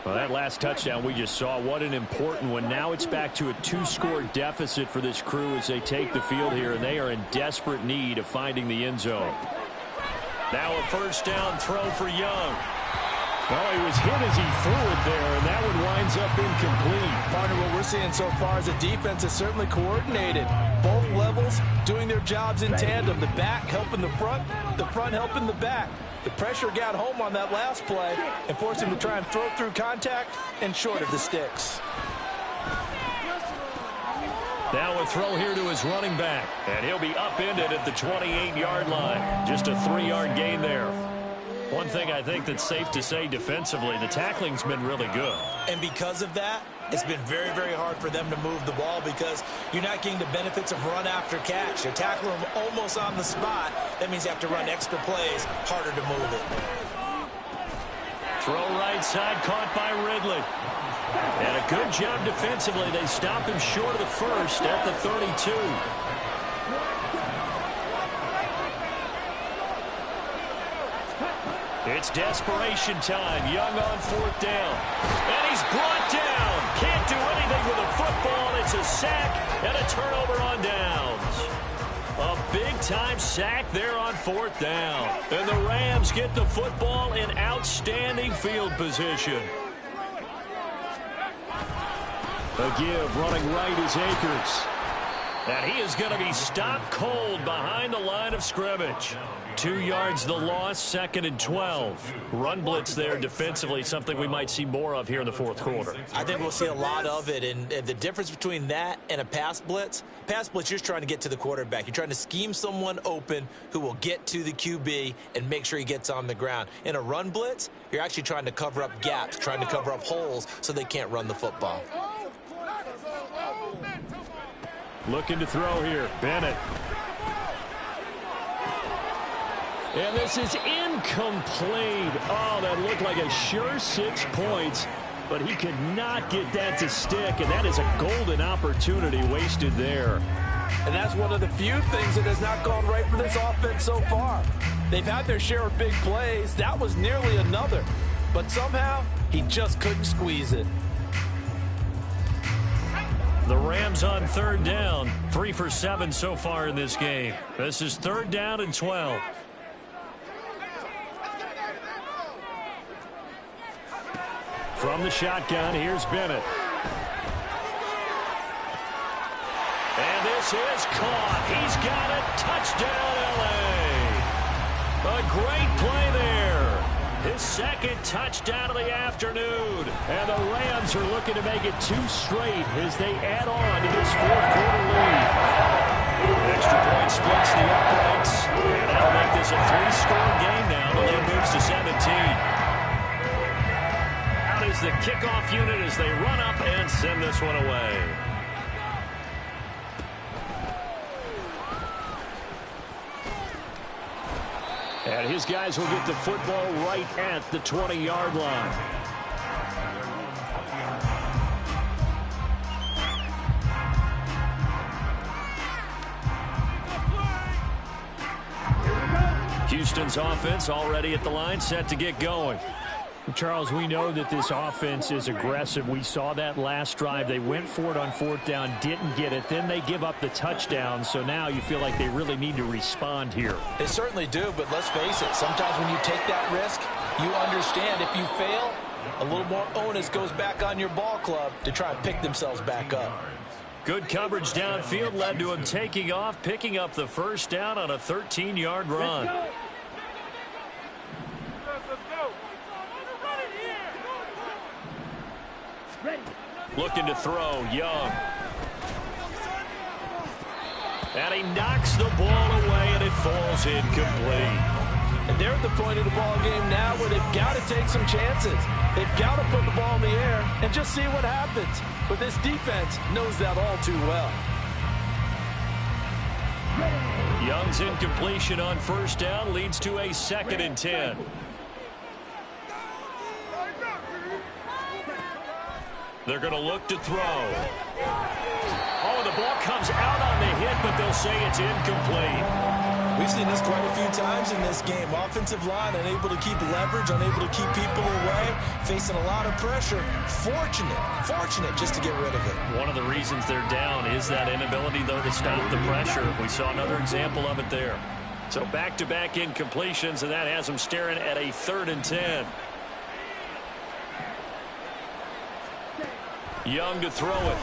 Well, that last touchdown we just saw, what an important one. Now it's back to a 2-score deficit for this crew as they take the field here, and they are in desperate need of finding the end zone. Now a first down throw for Young. Well, he was hit as he threw it there, and that one winds up incomplete. Partner, what we're seeing so far is the defense is certainly coordinated. Both levels doing their jobs in tandem. The back helping the front helping the back. The pressure got home on that last play and forced him to try and throw through contact and short of the sticks. Now a throw here to his running back, and he'll be upended at the 28-yard line. Just a 3-yard gain there. One thing I think that's safe to say defensively, the tackling's been really good. And because of that, it's been very, very hard for them to move the ball because you're not getting the benefits of run after catch. You're tackling them almost on the spot. That means you have to run extra plays, harder to move it. Throw right side, caught by Ridley. And a good job defensively. They stop him short of the first at the 32. It's desperation time. Young on 4th down. And he's brought down. Can't do anything with a football. It's a sack and a turnover on downs. A big-time sack there on 4th down. And the Rams get the football in outstanding field position. A give running right is Akers. And he is going to be stopped cold behind the line of scrimmage. 2 yards the loss, 2nd and 12. Run blitz there defensively, something we might see more of here in the 4th quarter. I think we'll see a lot of it, and the difference between that and a pass blitz, you're just trying to get to the quarterback. You're trying to scheme someone open who will get to the QB and make sure he gets on the ground. In a run blitz, you're actually trying to cover up gaps, trying to cover up holes so they can't run the football. Looking to throw here, Bennett. And this is incomplete. Oh, that looked like a sure 6 points, but he could not get that to stick, and that is a golden opportunity wasted there. And that's one of the few things that has not gone right for this offense so far. They've had their share of big plays. That was nearly another, but somehow he just couldn't squeeze it. The Rams on 3rd down, 3 for 7 so far in this game. This is 3rd down and 12. From the shotgun, here's Bennett. And this is caught. He's got it. Touchdown, L.A. A great play there. His 2nd touchdown of the afternoon. And the Rams are looking to make it 2 straight as they add on to this 4th quarter lead. Extra point splits the uprights. And that'll make this a 3-score game now. The lead moves to 17. Out is the kickoff unit as they run up and send this one away. And his guys will get the football right at the 20-yard line. Houston's offense already at the line, set to get going. Charles, we know that this offense is aggressive. We saw that last drive. They went for it on 4th down, didn't get it. Then they give up the touchdown. So now you feel like they really need to respond here. They certainly do, but let's face it. Sometimes when you take that risk, you understand if you fail, a little more onus goes back on your ball club to try and pick themselves back up. Good coverage downfield led to him taking off, picking up the first down on a 13-yard run. Looking to throw, Young. And he knocks the ball away, and it falls incomplete. And they're at the point of the ball game now where they've got to take some chances. They've got to put the ball in the air and just see what happens. But this defense knows that all too well. Young's incompletion on 1st down leads to a 2nd and 10. They're going to look to throw. Oh, the ball comes out on the hit, but they'll say it's incomplete. We've seen this quite a few times in this game. Offensive line unable to keep leverage, unable to keep people away, facing a lot of pressure. Fortunate just to get rid of it. One of the reasons they're down is that inability, though, to stop the pressure. We saw another example of it there. So back-to-back incompletions, and that has them staring at a 3rd and 10. Young to throw it.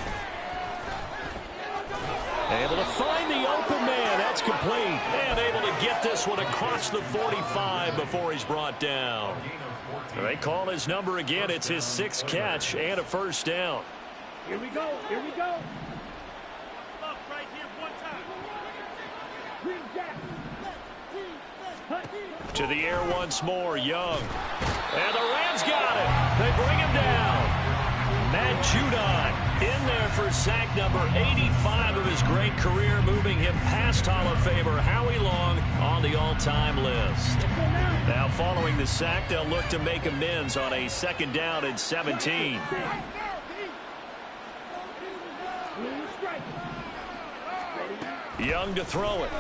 Able to find the open man. That's complete. And able to get this one across the 45 before he's brought down. They call his number again. It's his 6th catch and a 1st down. Here we go. Here we go. Up right here one time. Green jack. To the air once more, Young. And the Rams got him. They bring him down. Matt Judon in there for sack number 85 of his great career, moving him past Hall of Famer Howie Long on the all-time list. Now following the sack, they'll look to make amends on a 2nd down and 17. Young to throw it.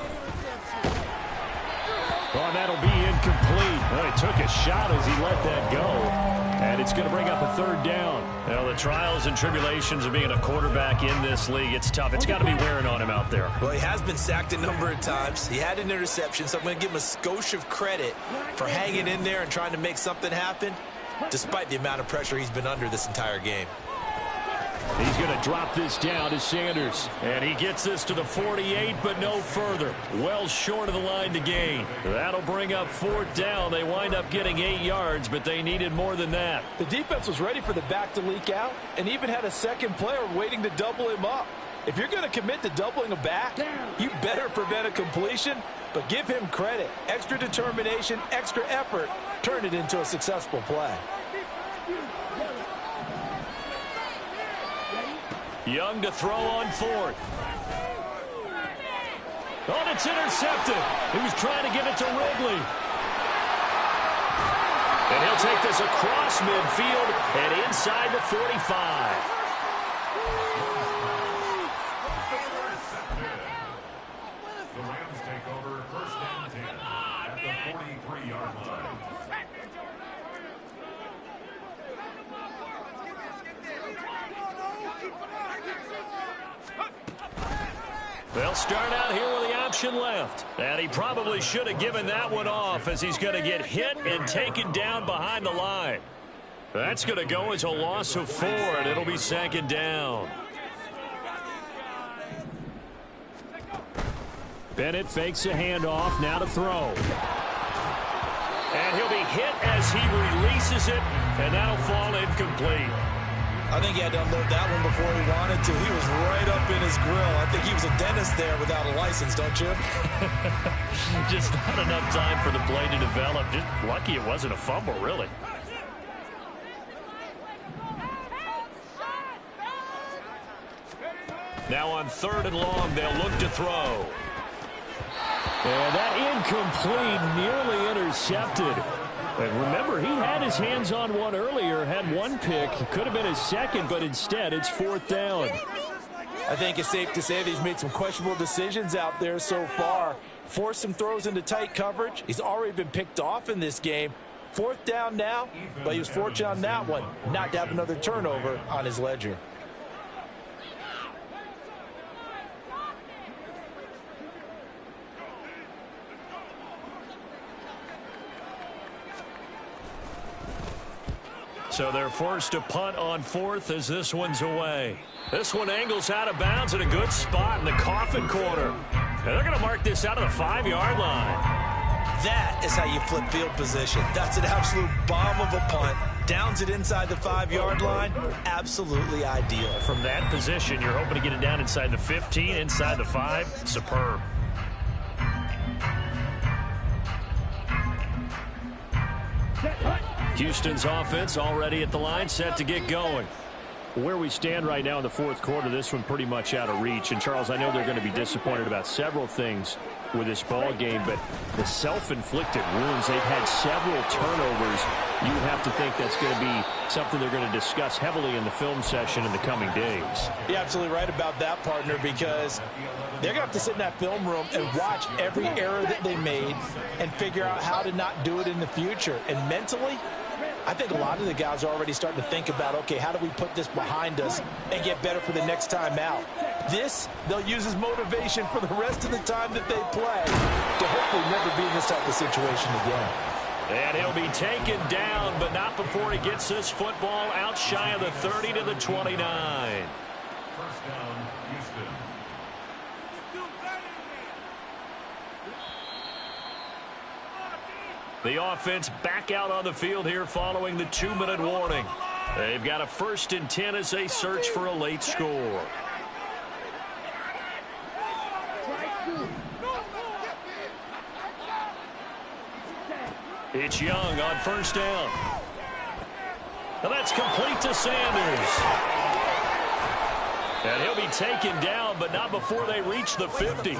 Oh, that'll be incomplete. Well, he took a shot as he let that go. And it's going to bring up a 3rd down. You know, the trials and tribulations of being a quarterback in this league, it's tough. It's got to be wearing on him out there. Well, he has been sacked a number of times. He had an interception, so I'm going to give him a skosh of credit for hanging in there and trying to make something happen, despite the amount of pressure he's been under this entire game. He's going to drop this down to Sanders. And he gets this to the 48, but no further. Well short of the line to gain. That'll bring up 4th down. They wind up getting 8 yards, but they needed more than that. The defense was ready for the back to leak out and even had a 2nd player waiting to double him up. If you're going to commit to doubling a back, you better prevent a completion, but give him credit. Extra determination, extra effort, turned it into a successful play. Young to throw on 4th. Oh, and it's intercepted. He was trying to give it to Wrigley. And he'll take this across midfield and inside the 45. The Rams take over 1st and 10 at the 43-yard line. They'll start out here with the option left. And he probably should have given that one off as he's going to get hit and taken down behind the line. That's going to go as a loss of 4, and it'll be 2nd down. Bennett fakes a handoff, now to throw. And he'll be hit as he releases it, and that'll fall incomplete. I think he had to unload that one before he wanted to. He was right up in his grill. I think he was a dentist there without a license, don't you? Just not enough time for the play to develop. Just lucky it wasn't a fumble, really. Now on 3rd and long, they'll look to throw. And that incomplete, nearly intercepted. And remember, he had his hands on one earlier, had 1 pick. Could have been his 2nd, but instead it's 4th down. I think it's safe to say that he's made some questionable decisions out there so far. Forced some throws into tight coverage. He's already been picked off in this game. 4th down now, but he was fortunate on that one not to have another turnover on his ledger. So they're forced to punt on 4th as this one's away. This one angles out of bounds in a good spot in the coffin corner. And they're going to mark this out of the 5-yard line. That is how you flip field position. That's an absolute bomb of a punt. Downs it inside the 5-yard line. Absolutely ideal. From that position, you're hoping to get it down inside the 15, inside the 5. Superb. Houston's offense already at the line, set to get going. Where we stand right now in the 4th quarter, this one pretty much out of reach. And, Charles, I know they're going to be disappointed about several things. with this ball game, but the self-inflicted wounds, they've had several turnovers. You have to think that's going to be something they're going to discuss heavily in the film session in the coming days. You're absolutely right about that, partner, because they're going to have to sit in that film room and watch every error that they made and figure out how to not do it in the future. And mentally, I think a lot of the guys are already starting to think about, okay, how do we put this behind us and get better for the next time out? This, they'll use as motivation for the rest of the time that they play to hopefully never be in this type of situation again. And he'll be taken down, but not before he gets this football out shy of the 30 to the 29. First down, Houston. The offense back out on the field here following the 2-minute warning. They've got a 1st and 10 as they search for a late score. It's Young on 1st down. And that's complete to Sanders. And he'll be taken down, but not before they reach the 50.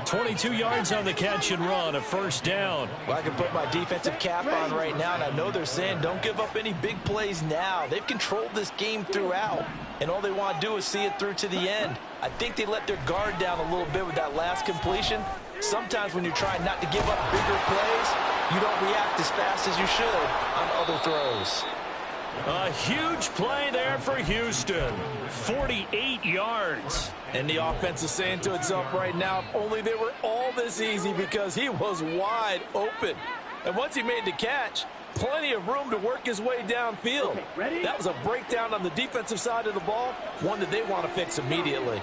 22 yards on the catch and run, a 1st down. Well, I can put my defensive cap on right now, and I know they're saying don't give up any big plays now. They've controlled this game throughout, and all they want to do is see it through to the end. I think they let their guard down a little bit with that last completion. Sometimes when you're trying not to give up bigger plays, you don't react as fast as you should on other throws. A huge play there for Houston. 48 yards. And the offense is saying to itself right now, if only they were all this easy, because he was wide open. And once he made the catch, plenty of room to work his way downfield. That was a breakdown on the defensive side of the ball, one that they want to fix immediately.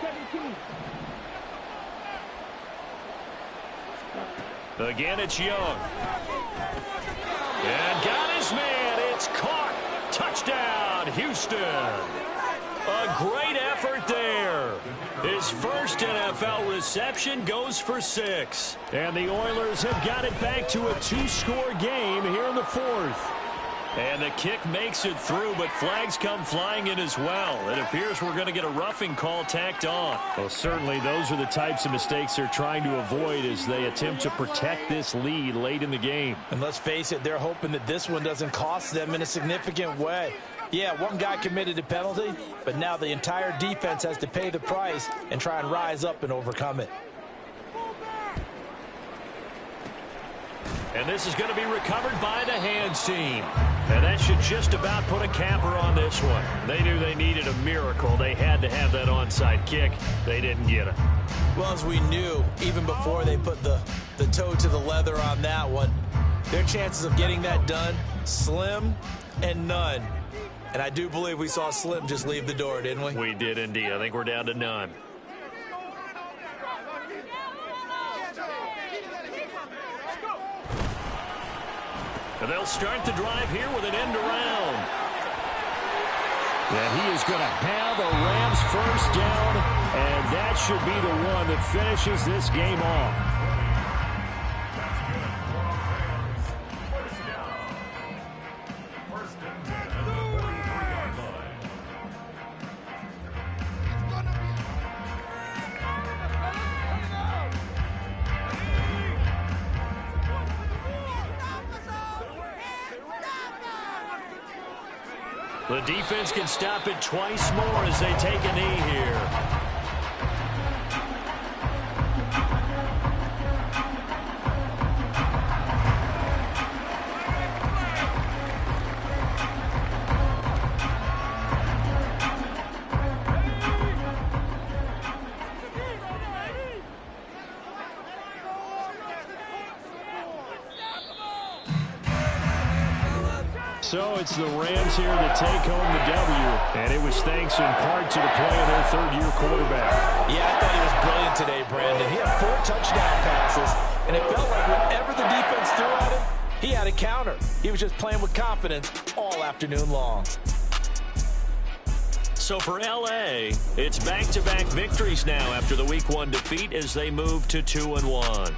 Again, it's Young. And got his man. It's caught. Touchdown, Houston. A great effort there. His first NFL reception goes for 6. And the Oilers have got it back to a 2-score game here in the 4th. And the kick makes it through, but flags come flying in as well. It appears we're going to get a roughing call tacked on. Well, certainly those are the types of mistakes they're trying to avoid as they attempt to protect this lead late in the game. And let's face it, they're hoping that this one doesn't cost them in a significant way. Yeah, one guy committed a penalty, but now the entire defense has to pay the price and try and rise up and overcome it. And this is going to be recovered by the hands team. And that should just about put a capper on this one. They knew they needed a miracle. They had to have that onside kick. They didn't get it. Well, as we knew, even before they put the toe to the leather on that one, their chances of getting that done, slim and none. And I do believe we saw Slim just leave the door, didn't we? We did indeed. I think we're down to none. And they'll start the drive here with an end around. And he is going to have a Rams 1st down, and that should be the one that finishes this game off. The defense can stop it twice more as they take a knee here. So it's the Rams here that take home the W, and it was thanks in part to the play of their 3rd-year quarterback. Yeah, I thought he was brilliant today, Brandon. He had 4 touchdown passes, and it felt like whenever the defense threw at him, he had a counter. He was just playing with confidence all afternoon long. So for L.A., it's back-to-back victories now after the Week 1 defeat as they move to 2-1.